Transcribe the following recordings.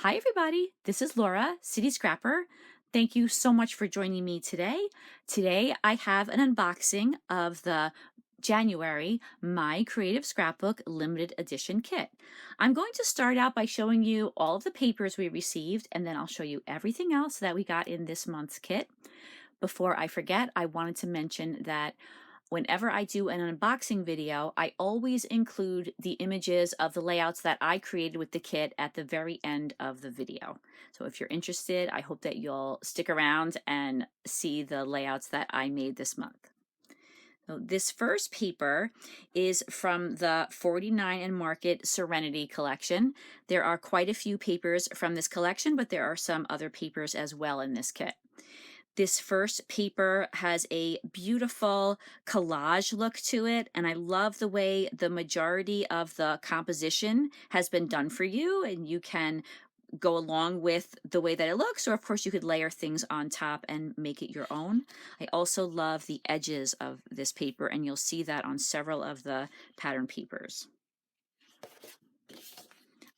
Hi everybody, this is Laura, City Scrapper. Thank you so much for joining me today. Today I have an unboxing of the January My Creative Scrapbook Limited Edition Kit. I'm going to start out by showing you all of the papers we received, and then I'll show you everything else that we got in this month's kit. Before I forget, I wanted to mention that whenever I do an unboxing video, I always include the images of the layouts that I created with the kit at the very end of the video. So if you're interested, I hope that you'll stick around and see the layouts that I made this month. So this first paper is from the 49 and Market Serenity collection. There are quite a few papers from this collection, but there are some other papers as well in this kit. This first paper has a beautiful collage look to it, and I love the way the majority of the composition has been done for you, and you can go along with the way that it looks, or of course you could layer things on top and make it your own. I also love the edges of this paper, and you'll see that on several of the pattern papers.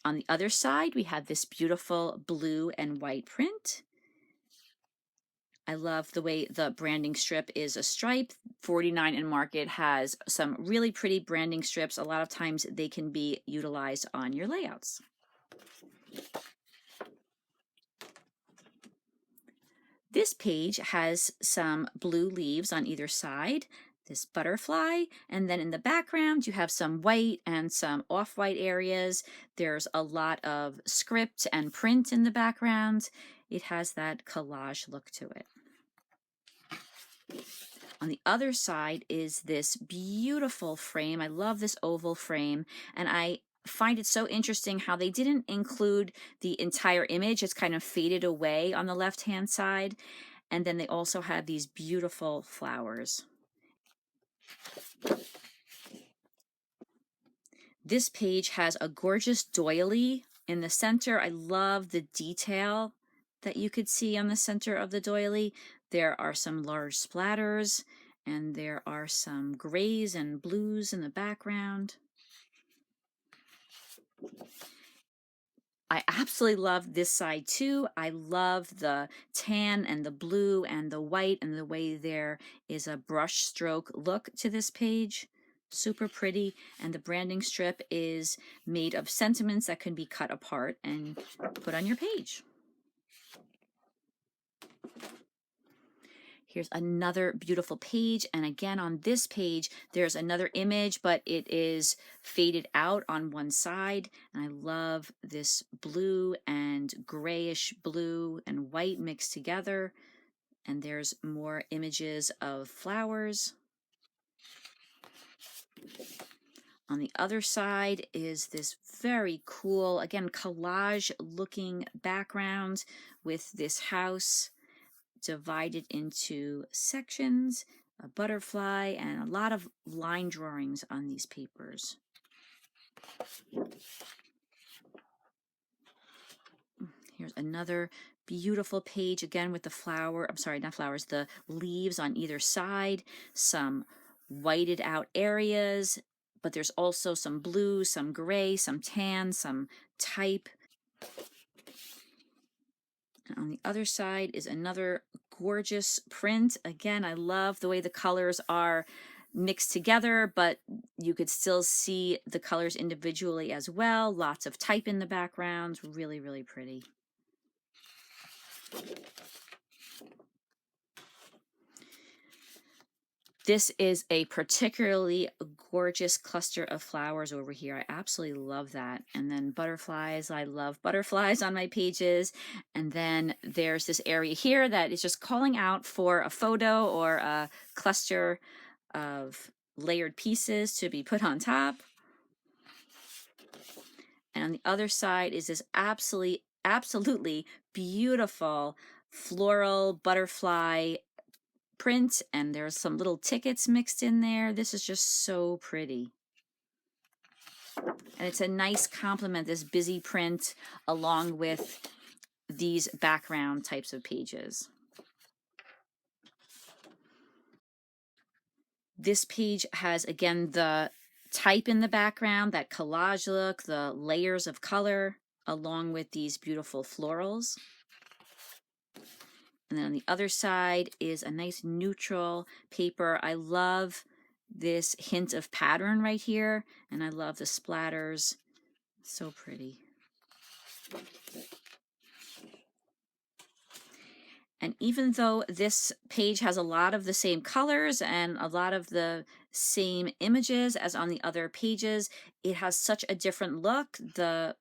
On the other side, we have this beautiful blue and white print. I love the way the branding strip is a stripe. 49 and Market has some really pretty branding strips. A lot of times they can be utilized on your layouts. This page has some blue leaves on either side, this butterfly, and then in the background you have some white and some off-white areas. There's a lot of script and print in the background. It has that collage look to it. On the other side is this beautiful frame. I love this oval frame, and I find it so interesting how they didn't include the entire image. It's kind of faded away on the left-hand side, and then they also have these beautiful flowers. This page has a gorgeous doily in the center. I love the detail that you could see on the center of the doily. There are some large splatters, and there are some grays and blues in the background. I absolutely love this side too. I love the tan and the blue and the white, and the way there is a brush stroke look to this page. Super pretty, and the branding strip is made of sentiments that can be cut apart and put on your page. Here's another beautiful page, and again on this page there's another image, but it is faded out on one side, and I love this blue and grayish blue and white mixed together, and there's more images of flowers. On the other side is this very cool, again, collage looking background with this house divided into sections, a butterfly, and a lot of line drawings on these papers. Here's another beautiful page, again with the the leaves on either side, some whited out areas, but there's also some blue, some gray, some tan, some type. And on the other side is another gorgeous print. Again, I love the way the colors are mixed together, but you could still see the colors individually as well. Lots of type in the background. Really, really pretty. This is a particularly gorgeous cluster of flowers over here. I absolutely love that. And then butterflies. I love butterflies on my pages. And then there's this area here that is just calling out for a photo or a cluster of layered pieces to be put on top. And on the other side is this absolutely beautiful floral butterfly print, and there's some little tickets mixed in there. This is just so pretty. And it's a nice complement, this busy print, along with these background types of pages. This page has, again, the type in the background, that collage look, the layers of color. along with these beautiful florals. And then on the other side is a nice neutral paper. I love this hint of pattern right here, and I love the splatters. So pretty. And even though this page has a lot of the same colors and a lot of the same images as on the other pages, it has such a different look. The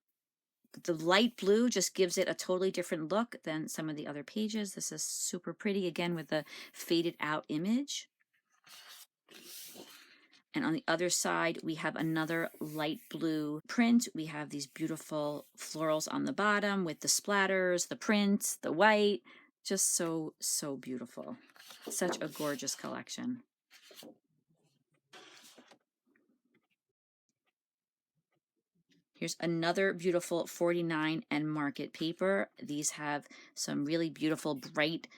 light blue just gives it a totally different look than some of the other pages. This is super pretty, again, with the faded out image. And on the other side, we have another light blue print. We have these beautiful florals on the bottom with the splatters, the print, the white. Just so, so beautiful. Such a gorgeous collection. Here's another beautiful 49 and Market paper. These have some really beautiful bright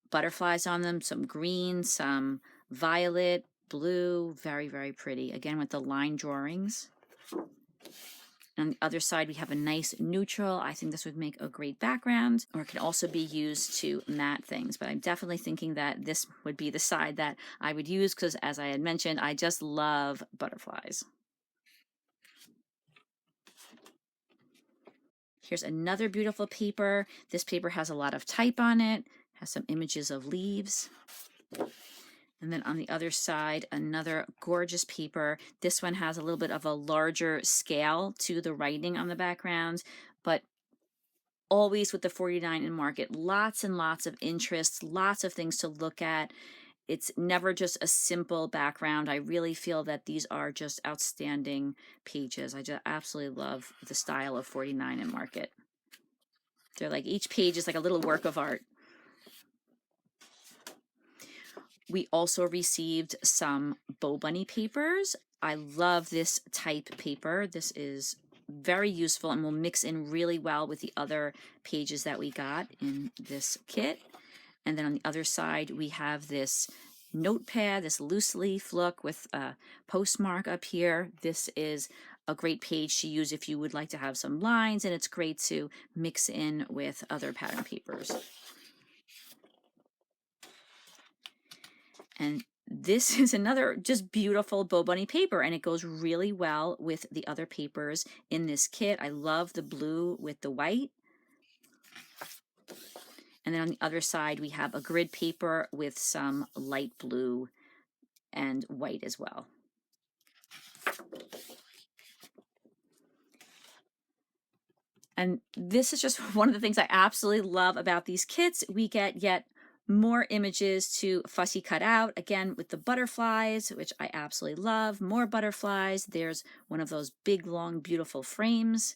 butterflies on them, some green, some violet, blue, very, very pretty. Again, with the line drawings. On the other side, we have a nice neutral. I think this would make a great background, or it can also be used to matte things. But I'm definitely thinking that this would be the side that I would use because, as I had mentioned, I just love butterflies. Here's another beautiful paper. This paper has a lot of type on it, has some images of leaves. And then on the other side, another gorgeous paper. This one has a little bit of a larger scale to the writing on the background, but always with the 49 and Market, lots and lots of interests, lots of things to look at. It's never just a simple background. I really feel that these are just outstanding pages. I just absolutely love the style of 49 and Market. They're like, each page is like a little work of art. We also received some Bow Bunny papers. I love this type paper. This is very useful and will mix in really well with the other pages that we got in this kit. And then on the other side, we have this notepad, this loose leaf look with a postmark up here. This is a great page to use if you would like to have some lines, and it's great to mix in with other pattern papers. And this is another just beautiful Bow Bunny paper, and it goes really well with the other papers in this kit. I love the blue with the white. And then on the other side, we have a grid paper with some light blue and white as well. And this is just one of the things I absolutely love about these kits. We get yet more images to fussy cut out, again with the butterflies, which I absolutely love. More butterflies. There's one of those big, long, beautiful frames.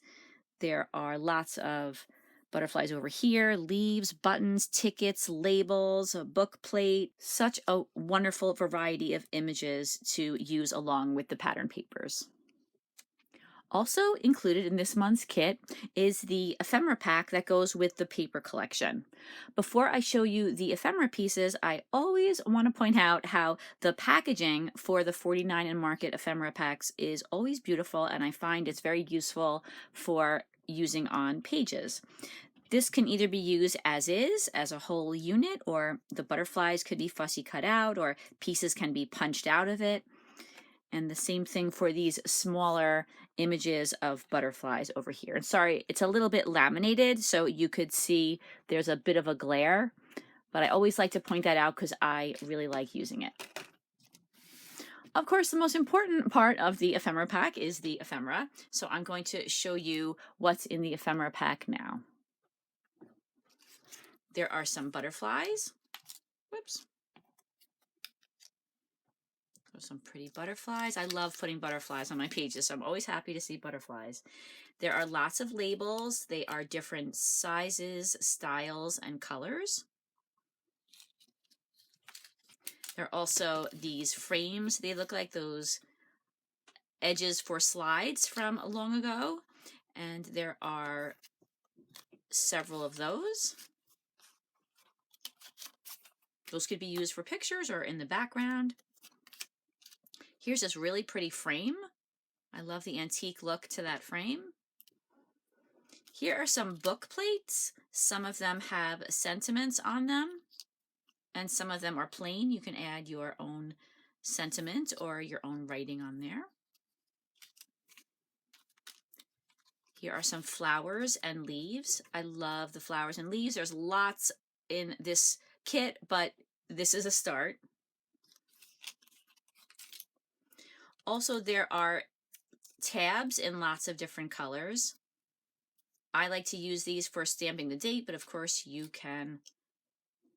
There are lots of butterflies over here, leaves, buttons, tickets, labels, a book plate. Such a wonderful variety of images to use along with the pattern papers. Also included in this month's kit is the ephemera pack that goes with the paper collection. Before I show you the ephemera pieces, I always want to point out how the packaging for the 49 and Market ephemera packs is always beautiful, and I find it's very useful for using on pages. This can either be used as is, as a whole unit, or the butterflies could be fussy cut out, or pieces can be punched out of it. And the same thing for these smaller images of butterflies over here. And sorry, it's a little bit laminated, so you could see there's a bit of a glare, but I always like to point that out because I really like using it. Of course, the most important part of the ephemera pack is the ephemera. So I'm going to show you what's in the ephemera pack now. There are some butterflies. Whoops. Some pretty butterflies. I love putting butterflies on my pages, so I'm always happy to see butterflies. There are lots of labels. They are different sizes, styles, and colors. There are also these frames. They look like those edges for slides from long ago, and there are several of those. Those could be used for pictures or in the background. Here's this really pretty frame. I love the antique look to that frame. Here are some book plates. Some of them have sentiments on them, and some of them are plain. You can add your own sentiment or your own writing on there. Here are some flowers and leaves. I love the flowers and leaves. There's lots in this kit, but this is a start. Also, there are tabs in lots of different colors. I like to use these for stamping the date, but of course you can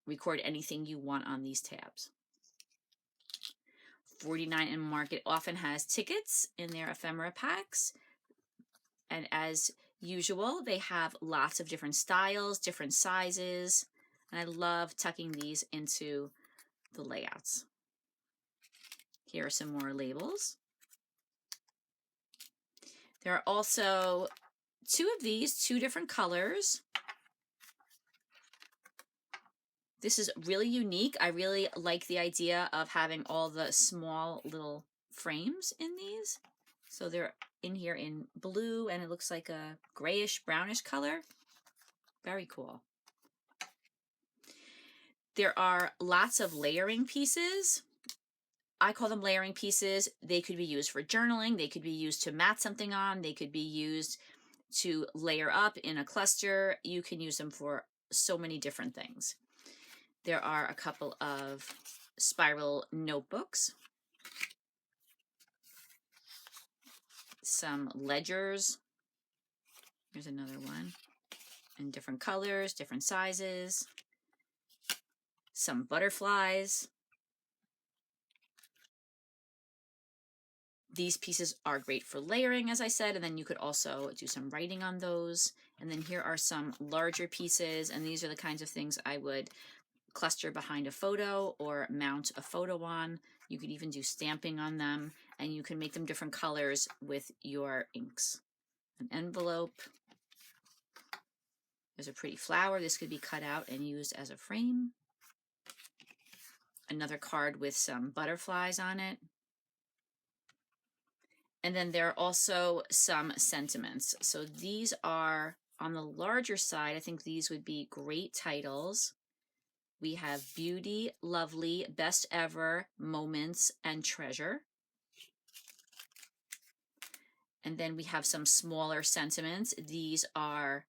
record anything you want on these tabs. 49 and Market often has tickets in their ephemera packs. And as usual, they have lots of different styles, different sizes. And I love tucking these into the layouts. Here are some more labels. There are also two of these, two different colors. This is really unique. I really like the idea of having all the small little frames in these. So they're in here in blue, and it looks like a grayish, brownish color. Very cool. There are lots of layering pieces. I call them layering pieces. They could be used for journaling. They could be used to mat something on. They could be used to layer up in a cluster. You can use them for so many different things. There are a couple of spiral notebooks, some ledgers. Here's another one in different colors, different sizes, some butterflies. These pieces are great for layering, as I said, and then you could also do some writing on those. And then here are some larger pieces, and these are the kinds of things I would cluster behind a photo or mount a photo on. You could even do stamping on them, and you can make them different colors with your inks. An envelope. There's a pretty flower. This could be cut out and used as a frame. Another card with some butterflies on it. And then there are also some sentiments. So these are on the larger side. I think these would be great titles. We have Beauty, Lovely, Best Ever, Moments, and Treasure. And then we have some smaller sentiments. These are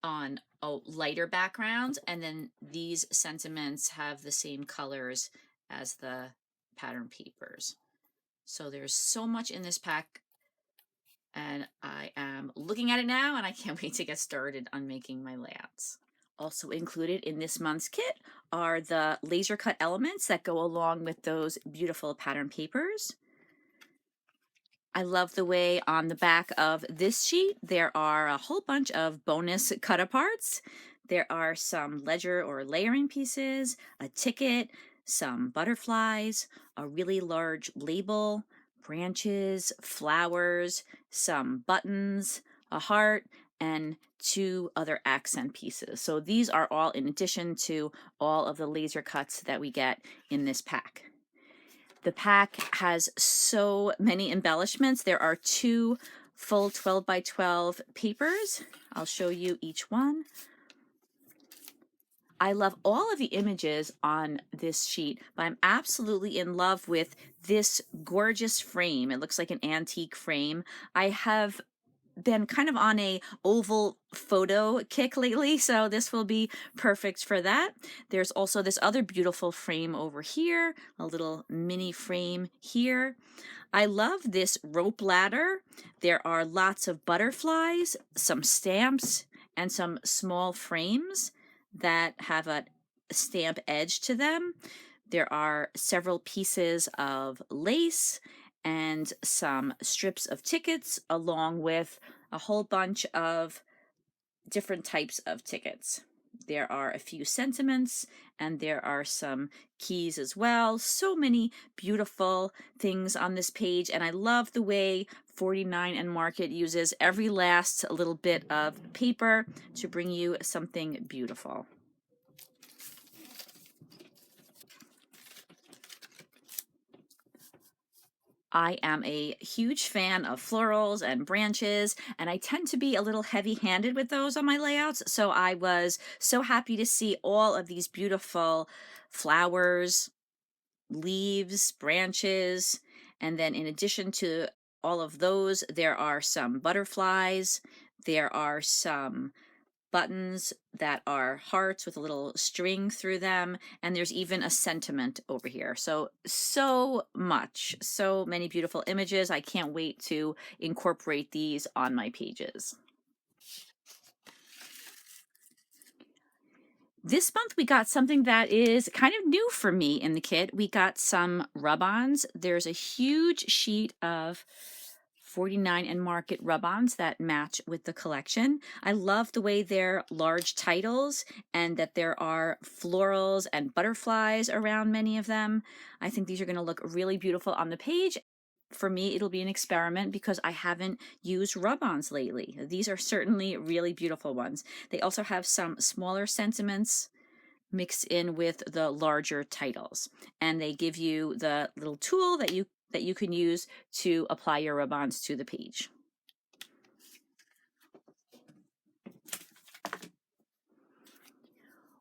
on a lighter background, and then these sentiments have the same colors as the pattern papers. So there's so much in this pack, and I am looking at it now, and I can't wait to get started on making my layouts. Also included in this month's kit are the laser cut elements that go along with those beautiful pattern papers. I love the way on the back of this sheet there are a whole bunch of bonus cut aparts. There are some ledger or layering pieces, a ticket, some butterflies, a really large label, branches, flowers, some buttons, a heart, and two other accent pieces. So these are all in addition to all of the laser cuts that we get in this pack. The pack has so many embellishments. There are two full 12 by 12 papers. I'll show you each one. I love all of the images on this sheet, but I'm absolutely in love with this gorgeous frame. It looks like an antique frame. I have been kind of on a oval photo kick lately, so this will be perfect for that. There's also this other beautiful frame over here, a little mini frame here. I love this rope ladder. There are lots of butterflies, some stamps, and some small frames that have a stamp edge to them. There are several pieces of lace and some strips of tickets, along with a whole bunch of different types of tickets. There are a few sentiments, and there are some keys as well. So many beautiful things on this page, and I love the way 49 and Market uses every last little bit of paper to bring you something beautiful. I am a huge fan of florals and branches, and I tend to be a little heavy-handed with those on my layouts, so I was so happy to see all of these beautiful flowers, leaves, branches, and then in addition to all of those, there are some butterflies, there are some buttons that are hearts with a little string through them, and there's even a sentiment over here. So much, so many beautiful images. I can't wait to incorporate these on my pages. This month we got something that is kind of new for me in the kit. We got some rub-ons. There's a huge sheet of 49 and Market rub-ons that match with the collection. I love the way they're large titles and that there are florals and butterflies around many of them. I think these are going to look really beautiful on the page. For me, it'll be an experiment because I haven't used rub-ons lately. These are certainly really beautiful ones. They also have some smaller sentiments mixed in with the larger titles, and they give you the little tool that you can use to apply your rub-ons to the page.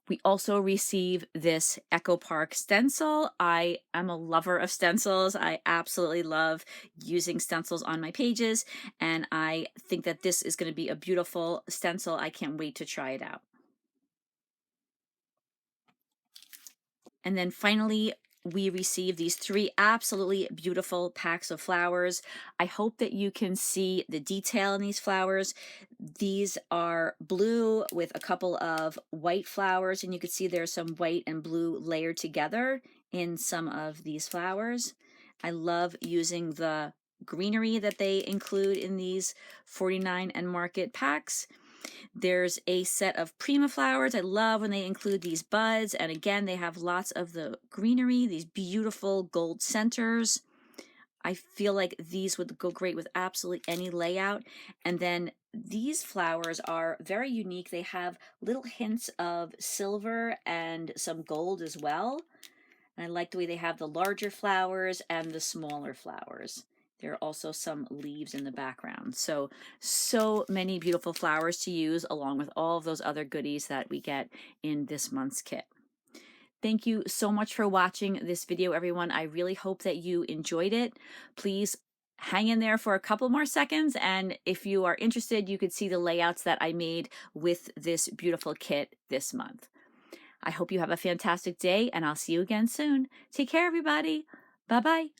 We also receive this Echo Park stencil. I am a lover of stencils. I absolutely love using stencils on my pages, and I think that this is going to be a beautiful stencil. I can't wait to try it out. And then finally, we receive these 3 absolutely beautiful packs of flowers. I hope that you can see the detail in these flowers. These are blue with a couple of white flowers, and you can see there's some white and blue layered together in some of these flowers. I love using the greenery that they include in these 49 and Market packs. There's a set of Prima flowers. I love when they include these buds, and again, they have lots of the greenery, these beautiful gold centers. I feel like these would go great with absolutely any layout. And then these flowers are very unique. They have little hints of silver and some gold as well. And I like the way they have the larger flowers and the smaller flowers. There are also some leaves in the background. So many beautiful flowers to use along with all of those other goodies that we get in this month's kit. Thank you so much for watching this video, everyone. I really hope that you enjoyed it. Please hang in there for a couple more seconds, and if you are interested, you could see the layouts that I made with this beautiful kit this month. I hope you have a fantastic day, and I'll see you again soon. Take care, everybody. Bye-bye.